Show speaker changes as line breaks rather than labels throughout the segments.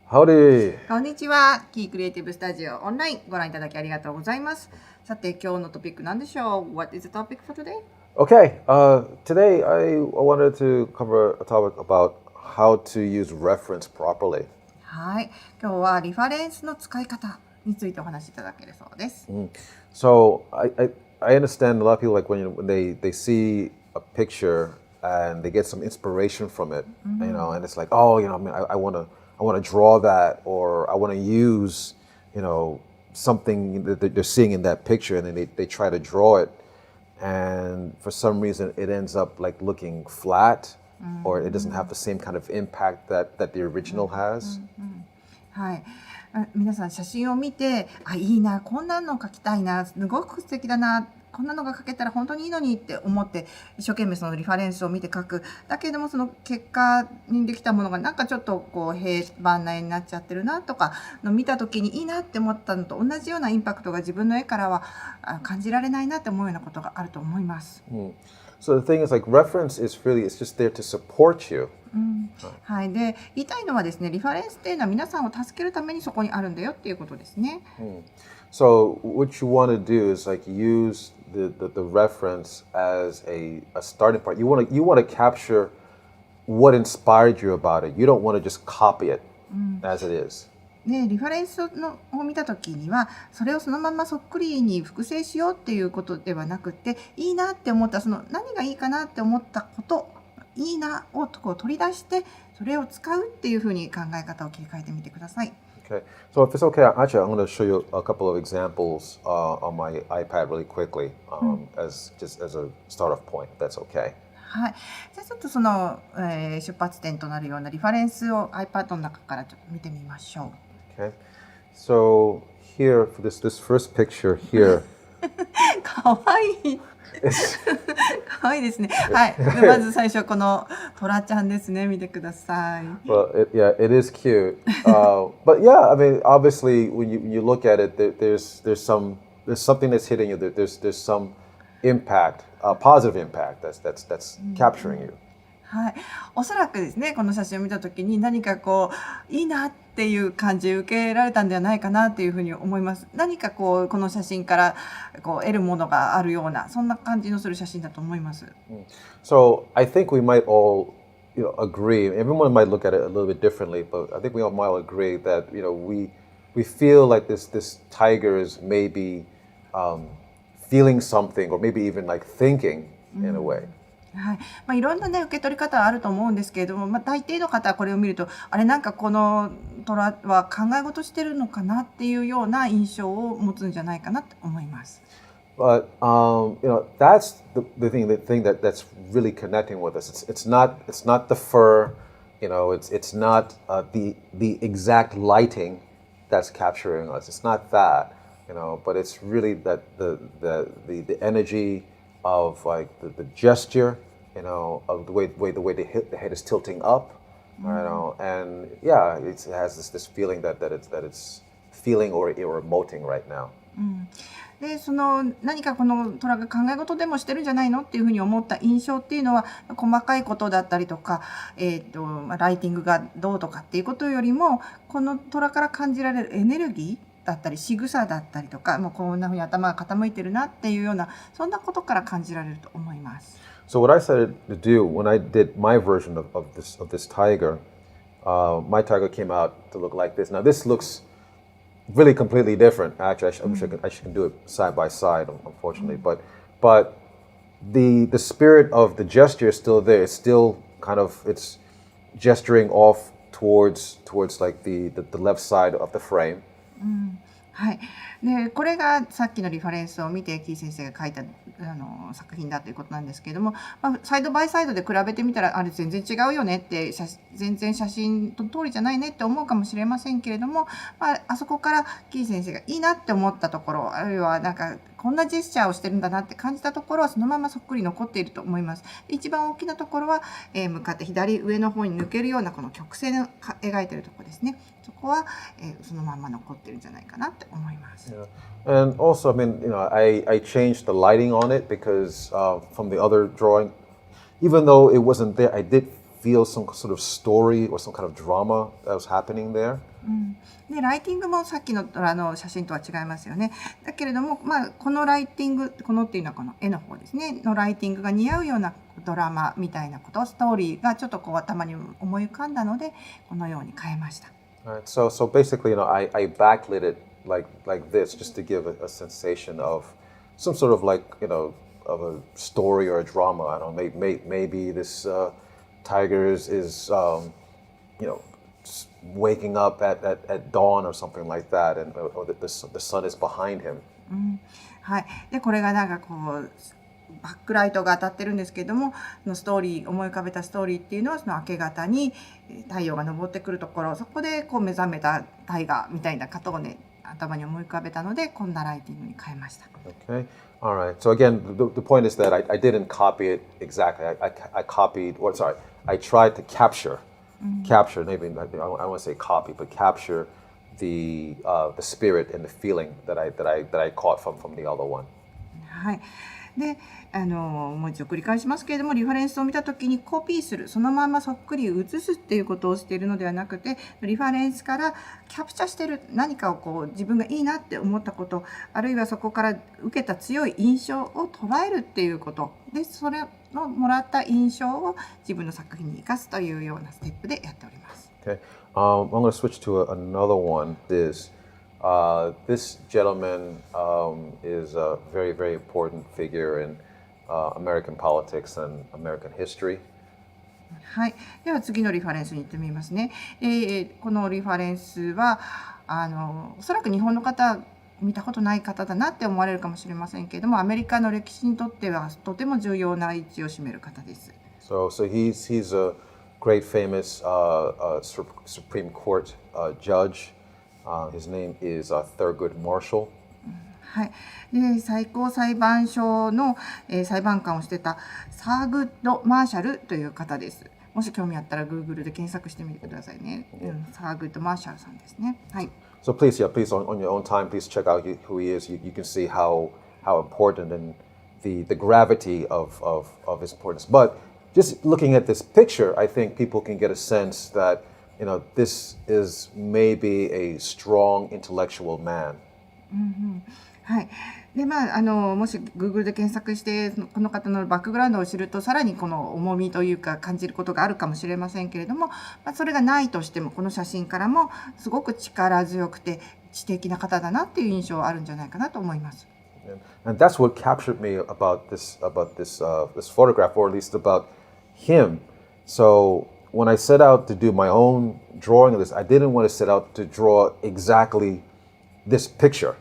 Howdy!
こんにちは。キークリエイティブスタジオオンラインご覧いただきありがとうございます。さて、今日のトピック何でしょう？ What is the topic for today?
Okay, today I wanted to cover a topic about how to use reference properly.
はい。今日はリファレンスの使い方についてお話しいただけるそうです。
So I understand a lot of people like when they see a picture and they get some inspiration from it, and it's like, oh, I want to draw that, or I want to use, something that they're seeing in that picture, and then they try to draw it, and for some reason it ends up like looking flat, or it doesn't have the same kind of impact that the original has.
はい。皆さん写真を見て、いいな、こんなの描きたいな、すごく素敵だな、こんなのが描けたら本当にいいのにって思って一生懸命そのリファレンスを見て描く。だけどもその結果にできたものがなんかちょっとこう平板な絵になっちゃってるなとかの見た時にいいなって思ったのと同じようなインパクトが自分の絵からは感じられないなって思うようなことがあると思います。
So the thing is, like, reference is really, it's just there to support you.
はい、で言いたいのはですね、リファレンスっていうのは皆さんを助けるためにそこにあるんだよっていうことですね。
So what you want to do is like use the reference as a starting point. You want to capture what inspired you about it. You don't want to just copy it as it is.
でリファレンスを見た時にはそれをそのままそっくりに複製しようっていうことではなくて、いいなって思ったその何がいいかなって思ったこと、いいなをこう取り出してそれを使うっていうふうに考え方を切り替えてみてください。
Okay. So if it's okay, actually, I'm going to show you a couple of examples on my iPad really quickly, as a start-off point. If that's okay.
はい。じゃあちょっとその、出発点となるようなリファレンスを iPad の中からちょっと見てみましょう。
Okay. So here for this first picture here.
かわいい。かわいいですね。はい。でまず最初このトラちゃんですね。見てください。
Well, it is cute. But yeah, I mean, obviously, when you look at it, there's something that's hitting you. There's some impact, positive impact that's capturing you.
はい。おそらくですね、この写真を見たときに何かこういいなっていう感じ受けられたんではないかなというふうに思います。何かこうこの写真からこう得るものがあるようなそんな感じのする写真だと思います。
So I think we might all, agree. Everyone might look at it a little bit differently, but I think we all might all agree that we feel like this tiger is maybe feeling something, or maybe even like thinking in a way.
はい。いろんなね受け取り方はあると思うんですけれども、大抵の方はこれを見るとあれなんかこの虎は考え事してるのかなっていうような印象を持つんじゃないかなと思います。
But that's the thing that's really connecting with us. It's not the fur, it's not the exact lighting that's capturing us. It's not that, but it's really that the energy of like the gesture, of the way the head is tilting up, and yeah, it has this feeling that it's feeling or emoting right now.
でその何かこの虎が考え事でもしてるんじゃないのっていうふうに思った印象っていうのは細かいことだったりとか、ライティングがどうとかっていうことよりもこの虎から感じられるエネルギーだったり仕草だったりとか、もうこんなふうに頭が傾いてるなっていうようなそんなことから感じられると思います。
So what I started to do when I did my version of this tiger, my tiger came out to look like this. Now this looks really completely different. Actually, I wish I can do it side by side, unfortunately. But the spirit of the gesture is still there. It's still kind of it's gesturing off towards like the left side of the frame.
はい。でこれがさっきのリファレンスを見てキー先生が書いた作品だということなんですけれども、サイドバイサイドで比べてみたらあれ全然違うよねって全然写真の通りじゃないねって思うかもしれませんけれども、あそこからキー先生がいいなって思ったところ、あるいはなんかこんなジェスチャーをしてるんだなって感じたところはそのままそっくり残っていると思います。一番大きなところは、向かって左上の方に抜けるようなこの曲線を描いているところですね。そこは、そのまま残ってるんじゃないかなって思います。
And also, I mean, I changed the lighting on it because from the other drawing, even though it wasn't there, I did feel some sort of story or some kind of drama that was happening there.
でライティングもさっきの写真とは違いますよね。だけれども、このライティング、このっていうのはこの絵の方ですね、のライティングが似合うようなドラマみたいなこと、ストーリーがちょっとこう頭に思い浮かんだので、このように変えました。
Right. So basically, I backlit it like this just to give a sensation of some sort of of a story or a drama. I don't know, maybe this tiger is waking up at dawn or something like that, and or the sun is behind him.
はい。でこれがなんかこうバックライトが当たってるんですけれども、のストーリー、思い浮かべたストーリーっていうのはその明け方に太陽が昇ってくるところ、そこでこう目覚めたタイガーみたいなことをね頭に思い浮かべたので、こんなライティングに変えました。
Okay. All right. So again, the point is that I didn't copy it exactly. I copied, or sorry, I tried to capture, maybe I don't want to say copy, but capture the spirit and the feeling that I caught from the other one.
はい。でもう一度繰り返しますけれども、リファレンスを見たときにコピーする、そのままそっくり写すっていうことをしているのではなくて、リファレンスからキャプチャーしている何かをこう自分がいいなって思ったこと、あるいはそこから受けた強い印象を捉えるっていうことで、それのもらった印象を自分の作品に生かすというようなステップでやっております。
Okay. I'm going to switch to another one. This gentleman is a very, very important figure in American politics and American history.
はい、では次のリファレンスに行ってみますね。このリファレンスはおそらく日本の方見たことない方だなって思われるかもしれませんけれども、アメリカの歴史にとってはとても重要な位置を占める方です。
So he's a great famous Supreme Court judge. His name is Thurgood Marshall.
はい、で最高裁判所の、裁判官をしてたサーグッド・マーシャルという方です。もし興味あったら Google で検索してみてくださいね。サーグッド・マーシャルさんですね。はい。
So please on your own time, please check out who he is. You can see how important and the gravity of his importance. But just looking at this picture, I think people can get a sense that this is maybe a strong intellectual man.
はい。でもし Google で検索してこの方のバックグラウンドを知ると、さらにこの重みというか感じることがあるかもしれませんけれども、それがないとしてもこの写真からもすごく力強くて知的な方だなっていう印象はあるんじゃないかなと思います。
And that's what captured me about this photograph, or at least about him. So when I set out to do my own drawing of this, I didn't want to set out to draw exactly this picture.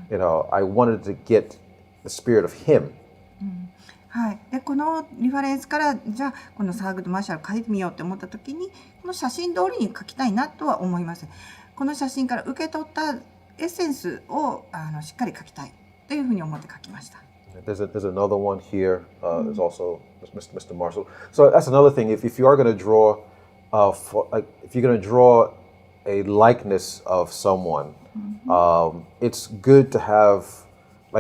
I wanted to get the spirit of him.
はい。でこのリファレンスからじゃあこのサーグッド・マーシャルを描いてみようって思った時に、この写真通りに描きたいなとは思います。この写真から受け取ったエッセンスをしっかり描きたいというふうに思って描きました。
There's another one here. There's also Mr. Marshall. So that's another thing. If you are going to draw, if you're going to draw a likeness of someone, it's good to have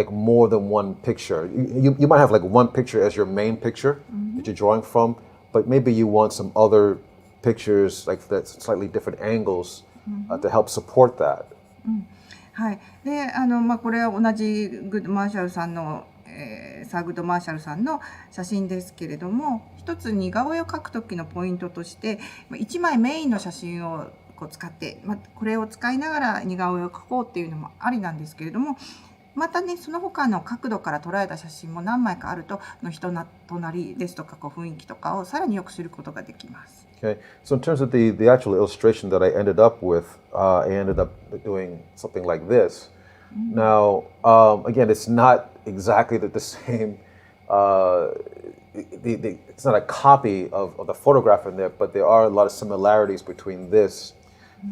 more than one picture. You might have one picture as your main picture that you're drawing from, but maybe you want some other pictures that slightly different angles to help support that.
はい。でこれは同じグッドマーシャルさんのサーグッド・マーシャルさんの写真ですけれども、一つ似顔絵を描く時のポイントとして1枚メインの写真を使って、これを使いながら似顔絵を描こうっていうのもありなんですけれども、またねその他の角度から捉えた写真も何枚かあると人の隣ですとか雰囲気とかをさらによく知ることができます。
Okay, so in terms of the actual illustration that I ended up with, I ended up doing something like this. Now, again, it's not exactly the same. It's not a copy of the photograph in there, but there are a lot of similarities between this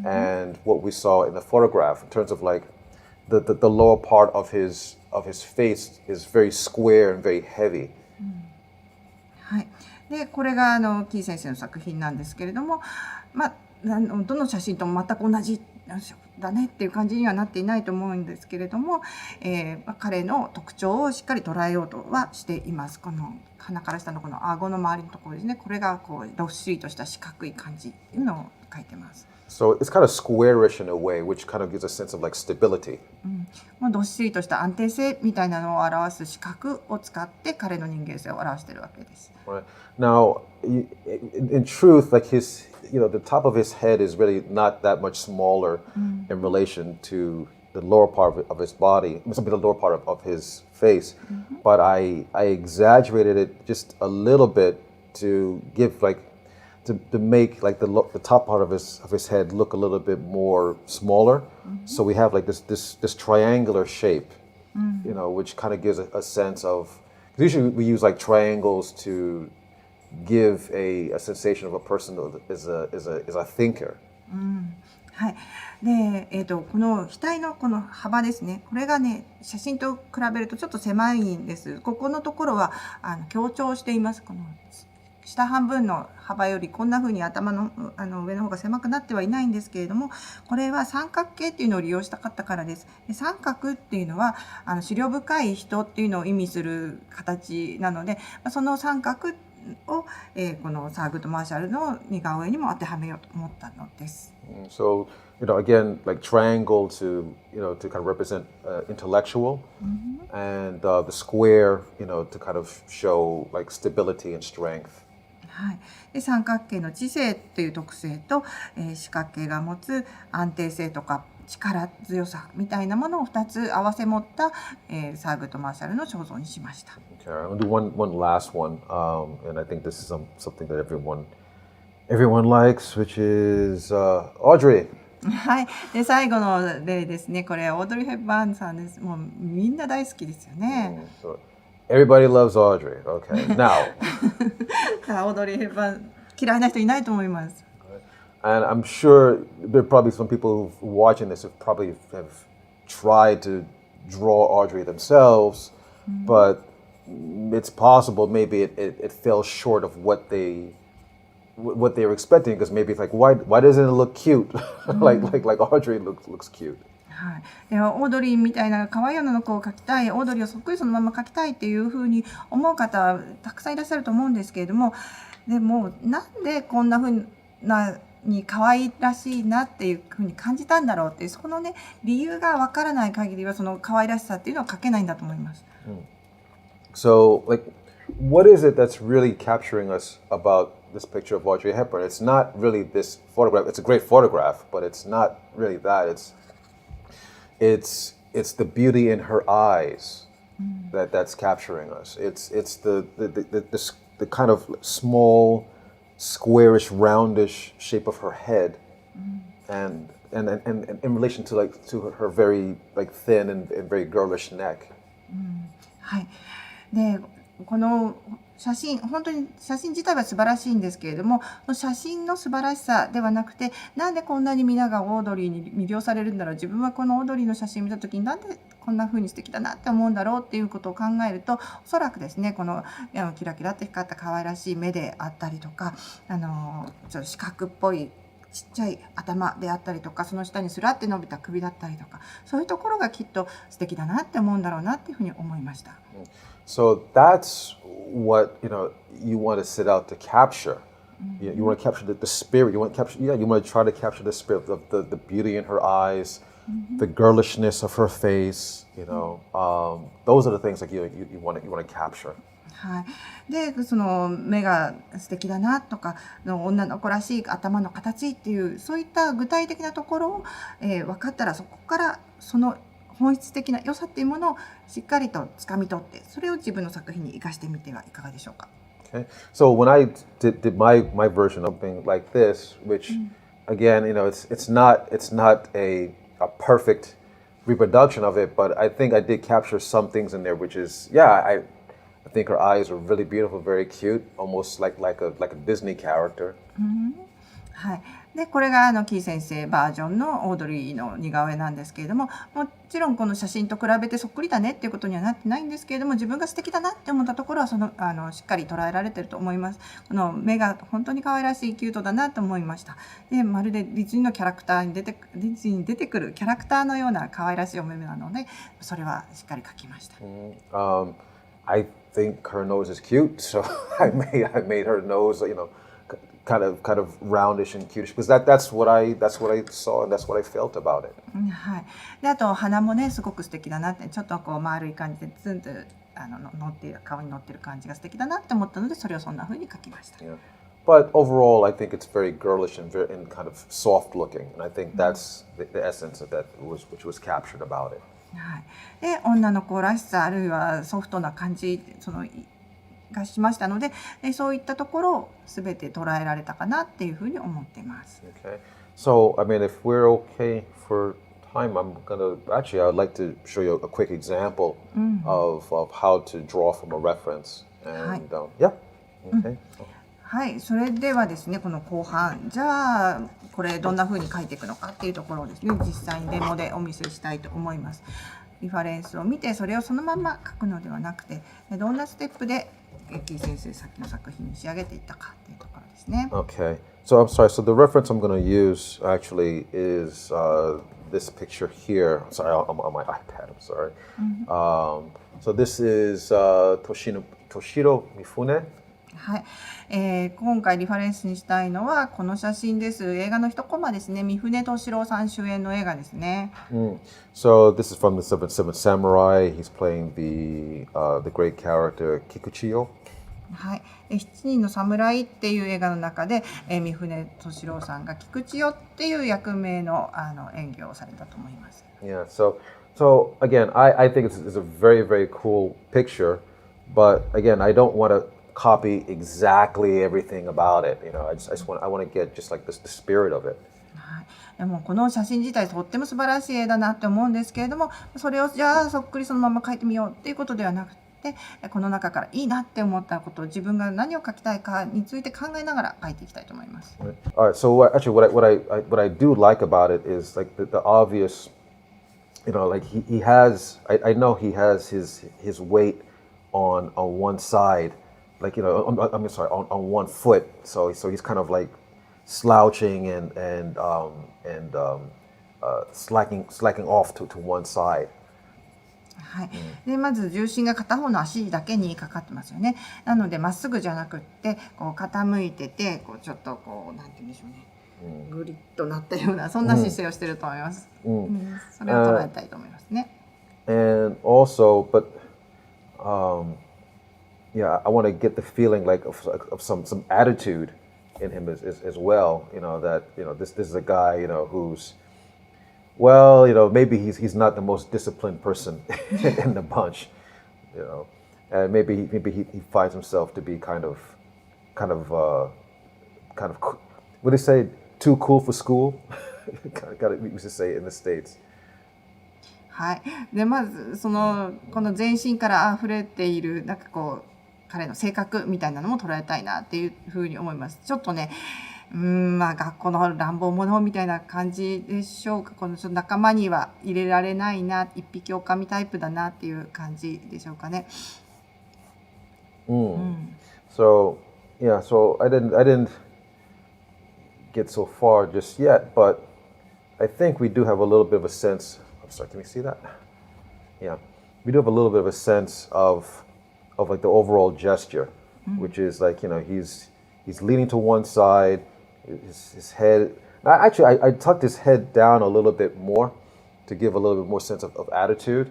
and what we saw in the photograph in terms of the lower part of his face is very square and very heavy.
はい。でこれがキー先生の作品なんですけれども、どの写真とも全く同じだねっていう感じにはなっていないと思うんですけれども、彼の特徴をしっかり捉えようとはしています。この鼻から下のこの顎の周りのところですね。これがこうどっしりとした四角い感じっていうのを書いてます。
So it's kind of squarish in a way, which kind of gives a sense of like stability.
どっしりとした安定性みたいなのを表す四角を使って彼の人間性を表しているわけです。
Right. Now, in truth, like his, the top of his head is really not that much smaller in relation to the lower part of his body, the lower part of his face. But I exaggerated it just a little bit to give to make like the top part of his head look a little bit more smaller. So we have like this triangular shape, which kind of gives a sense of. Usually we use like triangles to give a sensation of a person is a thinker.
はい。で、この額のこの幅ですね。これがね、写真と比べるとちょっと狭いんです。ここのところは強調しています。この下半分の幅よりこんな風に頭の上の方が狭くなってはいないんですけれども、これは三角形っていうのを利用したかったからです。で、三角っていうのは思慮深い人っていうのを意味する形なので、その三角を、このサーグッド・マーシャルの似顔絵にも当てはめようと思ったのです。
So, again, like triangle to kind of represent intellectual, and the square, to kind of show like stability and strength.
はい、で三角形の知性という特性と、四角形が持つ安定性とか力強さみたいなものを2つ合わせ持った、サーグッド・マーシャルの肖像にしました。
Okay, I'll do one last one, and I think this is something that everyone likes, which is Audrey.
はい、で最後の例ですね。これオードリー・ヘップバーンさんです。もうみんな大好きですよね。
So everybody loves Audrey. Okay, now.
オードリー・ヘップバーン嫌いな人いないと思います。
And I'm sure there are probably some people who watching this have tried to draw Audrey themselves, but it's possible maybe it fell short of what they were expecting, because maybe it's like why doesn't it look cute like Audrey looks cute.
はい、でオードリーみたいな可愛い女の子を描きたい、オードリーをそっくりそのまま描きたいっていうふうに思う方たくさんいらっしゃると思うんですけれども、でもなんでこんなふうなに可愛らしいなっていうふうに感じたんだろうっていう、そのね理由がわからない限りはその可愛らしさっていうのは描けないんだと思います。
So, like, what is it that's really capturing us about this picture of Audrey Hepburn? It's not really this photograph. It's a great photograph, but it's not really that. It's the beauty in her eyes that's capturing us. It's the kind of small, squarish, roundish shape of her head, and in relation to her very like thin and very girlish neck.
はい。でこの写真、本当に写真自体は素晴らしいんですけれども、写真の素晴らしさではなくて、なんでこんなにみんながオードリーに魅了されるんだろう、自分はこのオードリーの写真を見た時になんでこんな風に素敵だなって思うんだろうっていうことを考えると、おそらくですね、このキラキラって光った可愛らしい目であったりとか、ちょっと四角っぽいちっちゃい頭であったりとか、その下にスラって伸びた首だったりとか、そういうところがきっと素敵だなって思うんだろうなっていうふうに思いました。
So that's what you want to set out to capture. You want to capture the spirit. You want to capture. You want to try to capture the spirit of the beauty in her eyes, the girlishness of her face. Those are the things like you want to capture.
はい、でその目が素敵だなとか、女の子らしい頭の形っていうそういった具体的なところを、分かったら、そこからその本質的な良さっていうものをしっかりと掴み取って、それを自分の作品に生かしてみてはいかがでしょうか。
Okay. So when I did my version of something like this, which again, it's not a perfect reproduction of it, but I think I did capture some things in there, which is I think her eyes are really beautiful, very cute, almost like a Disney character.
はい、でこれがキー先生バージョンのオードリーの似顔絵なんですけれども、もちろんこの写真と比べてそっくりだねっていうことにはなってないんですけれども、自分が素敵だなって思ったところはしっかり捉えられてると思います。この目が本当に可愛らしいキュートだなと思いました。でまるでディズニーのキャラクターに出てくるキャラクターのような可愛らしいお目目なので、それはしっかり描きました。
think her nose is cute, so I made her nose, kind of roundish and cutish because that's what I saw and that's what I felt about it.
はい。で、あと鼻もねすごく素敵だなって、ちょっとこう丸い感じでツンと乗っている顔に乗ってる感じが素敵だなって思ったので、それをそんな風に描きました。
Yeah. But overall, I think it's very girlish and kind of soft looking, and I think that's the essence of which was captured about it.
はい。で、女の子らしさあるいはソフトな感じがしましたので、そういったところをすべて捉えられたかなっていうふうに思っています。
Okay. So, I mean, if we're okay for time, I would like to show you a quick example of how to draw from a reference. And, yeah. Okay.
はい、それではですね、この後半、じゃあこれどんな風に書いていくのかっていうところをですね、実際にデモでお見せしたいと思います。リファレンスを見てそれをそのまま書くのではなくて、どんなステップでキー先生さっきの作品に仕上げていったかっていうところですね。
Okay. So I'm sorry. So the reference I'm going to use actually is this picture here. Sorry, on my iPad. I'm sorry. So this is Toshiro Mifune.
はい、今回リファレンスにしたいのはこの写真です。映画の一コマですね。三船敏郎さん主演の映画ですね。
So this is from the Seven Samurai. He's playing the great character Kikuchiyo.
はい、7人の侍っていう映画の中で、三船敏郎さんが菊千代っていう役名の演技をされたと思います。
Yeah. So again, I think it's a very very cool picture, but again, I don't want to copy exactly everything about it. I want to get just like the spirit of it.
はい、でもこの写真自体とっても素晴らしい絵だなって思うんですけれども、それをじゃあそっくりそのまま描いてみようっていうことではなくて、この中からいいなって思ったことを自分が何を描きたいかについて考えながら描いていきたいと思います。
Alright, so actually what I do like about it is like the obvious, like he has, I know he has his weight on one side. Like on one foot, so he's kind of like slouching and slacking off to one side.
はい、でまず重心が片方の足だけにかかってますよね。なのでまっすぐじゃなくってこう傾いててちょっとなんて言うんでしょうね、グリッとなったようなそんな姿勢をしてると思います。それを捉えたいと思いますね。
And also, but yeah, I want to get the feeling like of some attitude in him as well. That this is a guy who's maybe he's not the most disciplined person in the bunch. And maybe he finds himself to be kind of what do they say, too cool for school. We used to say in the States.
はい。でまずこの全身から溢れている彼の性格みたいなのも捉えたいなっていうふうに思います。ちょっとね、学校の乱暴者みたいな感じでしょうか。この仲間には入れられないな、一匹狼タイプだなっていう感じでしょうかね。
So yeah, so I didn't get so far just yet, but I think we do have a little bit of a sense. I'm sorry, can we see that? Yeah, we do have a little bit of a sense of like the overall gesture, which is like he's leaning to one side, his head. I tucked his head down a little bit more to give a little bit more sense of attitude.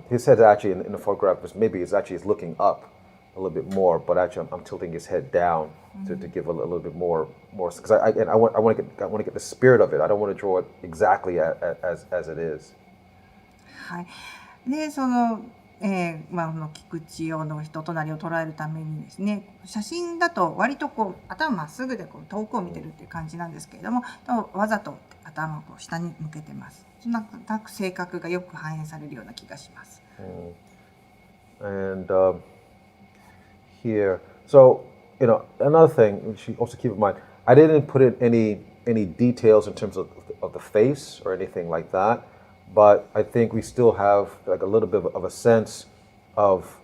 His head actually in the photograph is looking up a little bit more, but actually I'm tilting his head down to give a little bit more because I want to get the spirit of it. I don't want to draw it exactly as it is.
はい。で菊池用の人となりを捉えるためにですね、写真だと割と頭まっすぐで遠くを見てるっていう感じなんですけれども、わざと頭を下に向けてます。そんな性格がよく反映されるような気がします。
And here, so another thing you should also keep in mind, I didn't put in any details in terms of the face or anything like that. But I think we still have like a little bit of a sense of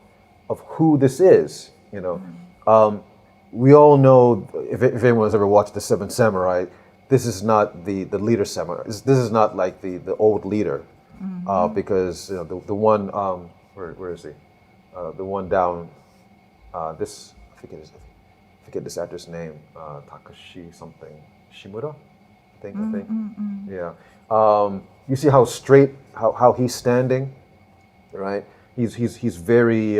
who this is. We all know if anyone's ever watched the Seven Samurai, this is not the leader samurai. This is not like the old leader, because the one where is he? the one down, this, I forget this actor's name, Takashi something, Shimura, I think. Yeah. You see how straight, how he's standing, right? He's very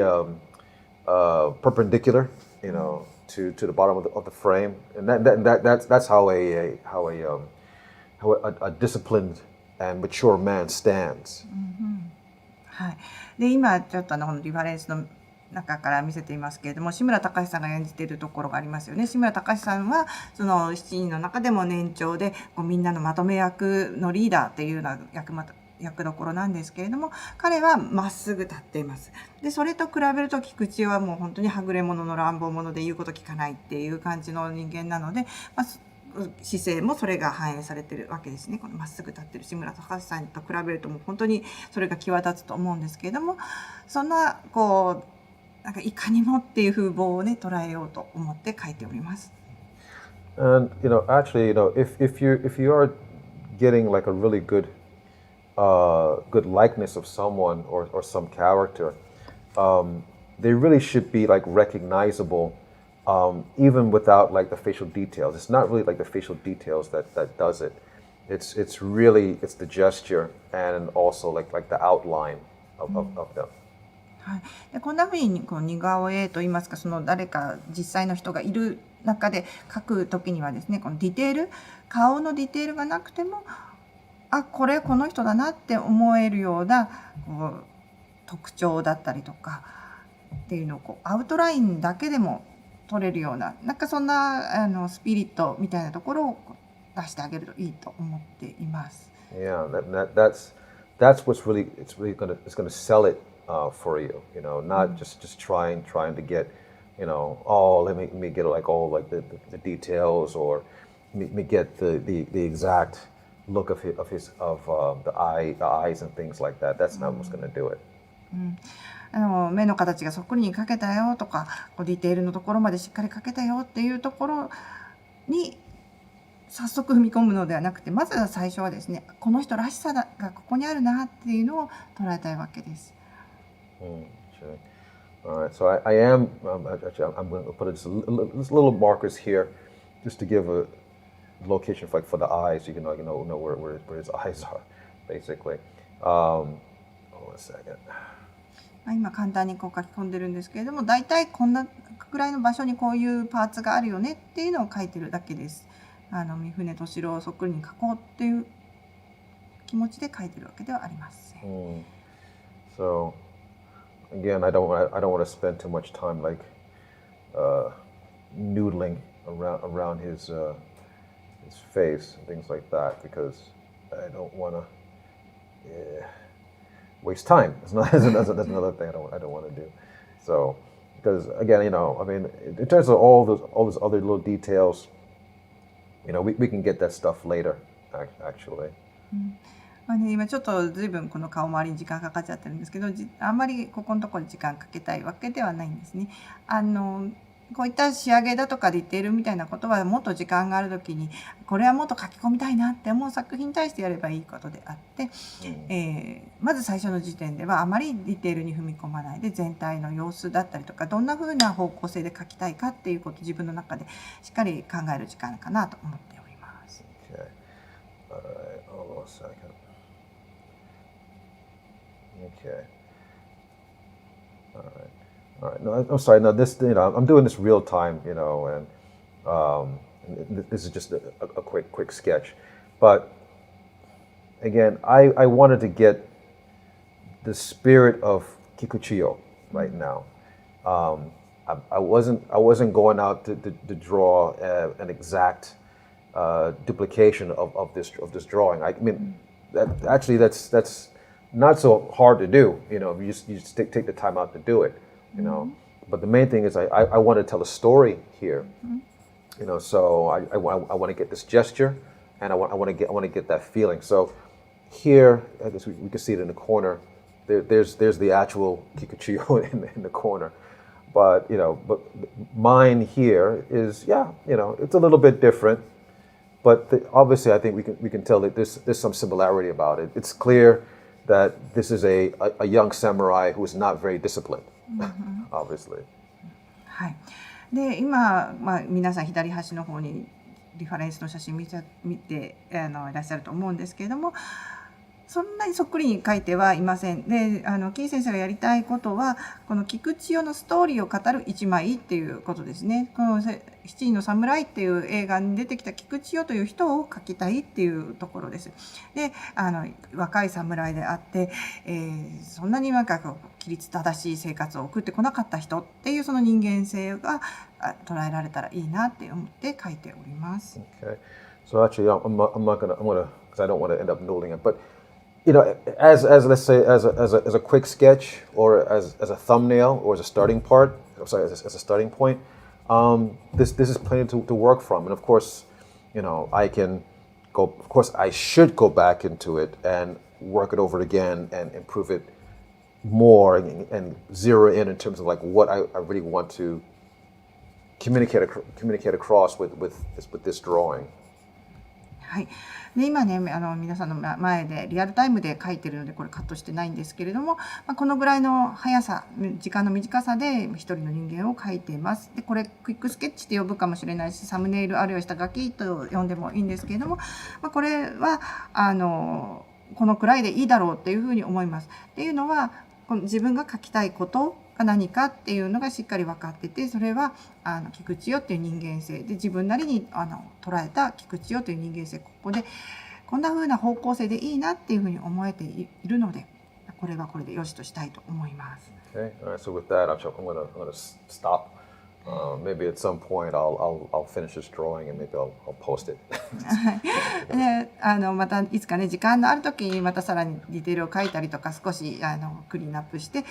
perpendicular, to the bottom of the frame, and that's how a disciplined and mature man stands.
はい。で今ちょっとこのリファレンスの中から見せていますけれども、志村隆さんが演じているところがありますよね。志村隆さんはその7人の中でも年長でみんなのまとめ役のリーダーっていうような役どころなんですけれども、彼はまっすぐ立っています。でそれと比べると菊池はもう本当にはぐれ者の乱暴者で言うこと聞かないっていう感じの人間なので、姿勢もそれが反映されてるわけですね。このまっすぐ立ってる志村隆さんと比べるともう本当にそれが際立つと思うんですけれども、そんななんかいかにもっていう風貌をね捉えようと思って書いております。
And actually, if you are getting like a really good likeness of someone or some character, they really should be like recognizable, even without like the facial details. It's not really like the facial details that does it. It's the gesture and also like the outline of them.
はい、でこんなふうに似顔絵といいますか、その誰か実際の人がいる中で描く時にはですね、このディテール、顔のディテールがなくても、この人だなって思えるような特徴だったりとかっていうのをアウトラインだけでも取れるような、なんかそんなスピリットみたいなところを出してあげるといいと思っています。
Yeah, that's what's really it's gonna sell it for you. Not just trying to get, let me get like all like the details, or me get the exact look of the eyes and things like that. That's not what's gonna do it.
目の形がそっくりに描けたよとか、ディテールのところまでしっかり描けたよっていうところに早速踏み込むのではなくて、まずは最初はですね、この人らしさがここにあるなっていうのを捉えたいわけです。
Sure. All right. So I am actually I'm going to put just little markers here, just to give a location for the eyes, so you can know where his eyes are, basically. Hold on a second.
今簡単に書き込んでるんですけれども、だいたいこんなくらいの場所にこういうパーツがあるよねっていうのを書いてるだけです。三船敏郎をそっくりに描こうっていう気持ちで書いてるわけではありません。
So again, I don't want to spend too much time like noodling around his face and things like that, because I don't want to waste time. That's another thing I don't want to do. So because again, I mean, in terms of all those other little details, we can get that stuff later, actually.
今ちょっと随分この顔周りに時間かかっちゃってるんですけど、あんまりここのところに時間かけたいわけではないんですね。こういった仕上げだとかディテールみたいなことはもっと時間がある時に、これはもっと書き込みたいなって思う作品に対してやればいいことであって、まず最初の時点ではあまりディテールに踏み込まないで、全体の様子だったりとか、どんな風な方向性で書きたいかっていうことを自分の中でしっかり考える時間かなと思っております。
Okay. All right. Hold on a second. Okay. All right. No, I'm sorry. No, this, I'm doing this real time, and this is just a quick sketch. But again, I wanted to get the spirit of Kikuchiyo right now. I wasn't going out to draw an exact duplication of this drawing. I mean, that's not so hard to do, you just take the time out to do it, But the main thing is I want to tell a story here, so I want to get this gesture, and I want to get that feeling. So here, I guess we can see it in the corner. There's the actual Kikuchiyo in the corner, but mine here is it's a little bit different. But obviously, I think we can tell that there's some similarity about it. It's clear, that this is a young samurai who is not very disciplined, obviously.
はい。で今、皆さん左端の方にリファレンスの写真見ていらっしゃると思うんですけれども、そんなにそっくりに描いてはいません。で、キー先生がやりたいことはこの菊千代のストーリーを語る一枚っていうことですね。この七人の侍っていう映画に出てきた菊千代という人を描きたいっていうところです。で、若い侍であって、そんなになんか規律正しい生活を送ってこなかった人っていうその人間性が捉えられたらいいなって思って描いております。
Okay. So actually, I'm gonna because I don't want to end up noodling it, but as let's say as a quick sketch or as a thumbnail or as a starting part, as a starting point, this is plenty to work from. And of course, I can go. Of course, I should go back into it and work it over again and improve it more and zero in terms of like what I really want to communicate across with this drawing.
はい、で今ね皆さんの前でリアルタイムで書いてるのでこれカットしてないんですけれども、このぐらいの速さ時間の短さで一人の人間を描いています。でこれクイックスケッチって呼ぶかもしれないしサムネイルあるいは下書きと呼んでもいいんですけれども、これはこのくらいでいいだろうっていうふうに思います。っていうのはこの自分が描きたいことが何かっていうのがしっかり分かってて、それは菊千代っていう人間性で自分なりに捉えた菊千代という人間性、ここでこんな風な方向性でいいなっていうふうに思えているので、これはこれでよしとしたいと思います。
Okay. All right. So with that, I'm gonna stop. Maybe at some point I'll finish this drawing and maybe I'll post it.
でまたいつかね時間のある時にまたさらにディテールを書いたりとか少しクリーンアップして、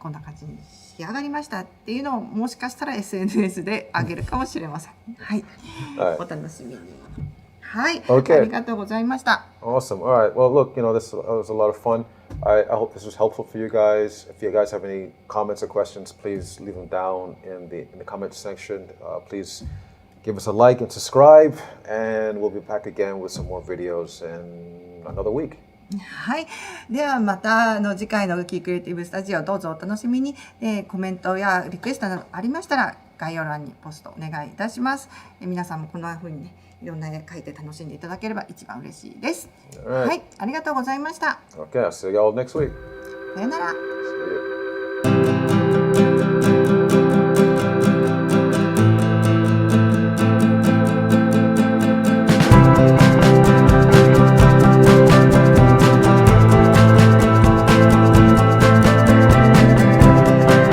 こんな感じに仕上がりましたっていうのをもしかしたら SNS で上げるかもしれません。はい、お楽しみに。はい、
Okay.
ありがとうございました。
Awesome. All right. Well, look, this was a lot of fun. I hope this was helpful for you guys. If you guys have any comments or questions, please leave them down in the comment section. Please give us a like and subscribe, and we'll be back again with some more videos in another week.
はい、ではまた次回のキークリエイティブスタジオどうぞお楽しみに。コメントやリクエストなどありましたら概要欄にポストお願いいたします。皆さんもこんな風にねいろんな絵描いて楽しんでいただければ一番嬉しいです。はい、ありがとうございました。
Okay, I'll see y'all next week.
さよなら。